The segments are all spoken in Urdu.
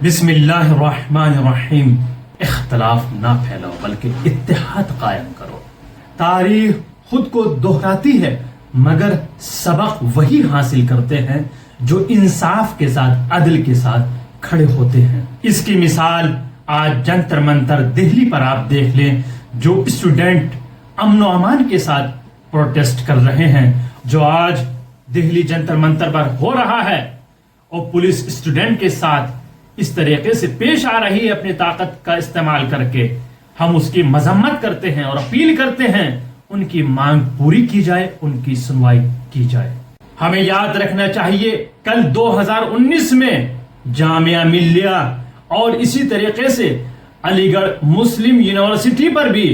بسم اللہ الرحمن الرحیم۔ اختلاف نہ پھیلاؤ بلکہ اتحاد قائم کرو۔ تاریخ خود کو دہراتی ہے مگر سبق وہی حاصل کرتے ہیں جو انصاف کے ساتھ عدل کے ساتھ کھڑے ہوتے ہیں۔ اس کی مثال آج جنتر منتر دہلی پر آپ دیکھ لیں، جو اسٹوڈنٹ امن و امان کے ساتھ پروٹیسٹ کر رہے ہیں، جو آج دہلی جنتر منتر پر ہو رہا ہے، اور پولیس اسٹوڈنٹ کے ساتھ اس طریقے سے پیش آ رہی ہے اپنی طاقت کا استعمال کر کے، ہم اس کی مذمت کرتے ہیں اور اپیل کرتے ہیں ان کی مانگ پوری کی جائے، ان کی سنوائی کی جائے۔ ہمیں یاد رکھنا چاہیے کل 2019 میں جامعہ ملیہ اور اسی طریقے سے علی گڑھ مسلم یونیورسٹی پر بھی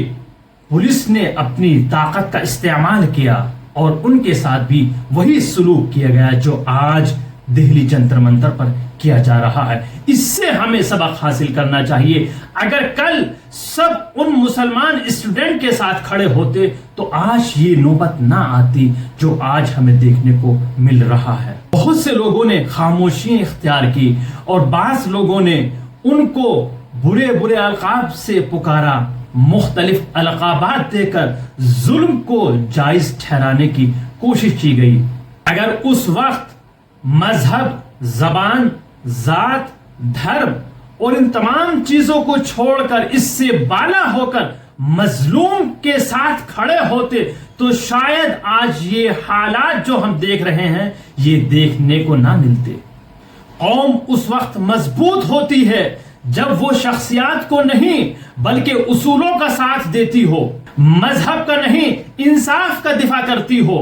پولیس نے اپنی طاقت کا استعمال کیا اور ان کے ساتھ بھی وہی سلوک کیا گیا جو آج دہلی جنتر منتر پر کیا جا رہا ہے۔ اس سے ہمیں سبق حاصل کرنا چاہیے۔ اگر کل سب ان مسلمان اسٹوڈنٹ کے ساتھ کھڑے ہوتے تو آج یہ نوبت نہ آتی جو آج ہمیں دیکھنے کو مل رہا ہے۔ بہت سے لوگوں نے خاموشی اختیار کی اور بعض لوگوں نے ان کو برے برے القاب سے پکارا، مختلف القابات دے کر ظلم کو جائز ٹھہرانے کی کوشش کی گئی۔ اگر اس وقت مذہب، زبان، ذات، دھرم اور ان تمام چیزوں کو چھوڑ کر اس سے بالا ہو کر مظلوم کے ساتھ کھڑے ہوتے تو شاید آج یہ حالات جو ہم دیکھ رہے ہیں یہ دیکھنے کو نہ ملتے۔ قوم اس وقت مضبوط ہوتی ہے جب وہ شخصیات کو نہیں بلکہ اصولوں کا ساتھ دیتی ہو، مذہب کا نہیں انصاف کا دفاع کرتی ہو،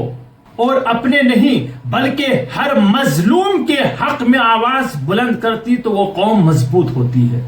اور اپنے نہیں بلکہ ہر مظلوم کے حق میں آواز بلند کرتی تو وہ قوم مضبوط ہوتی ہے۔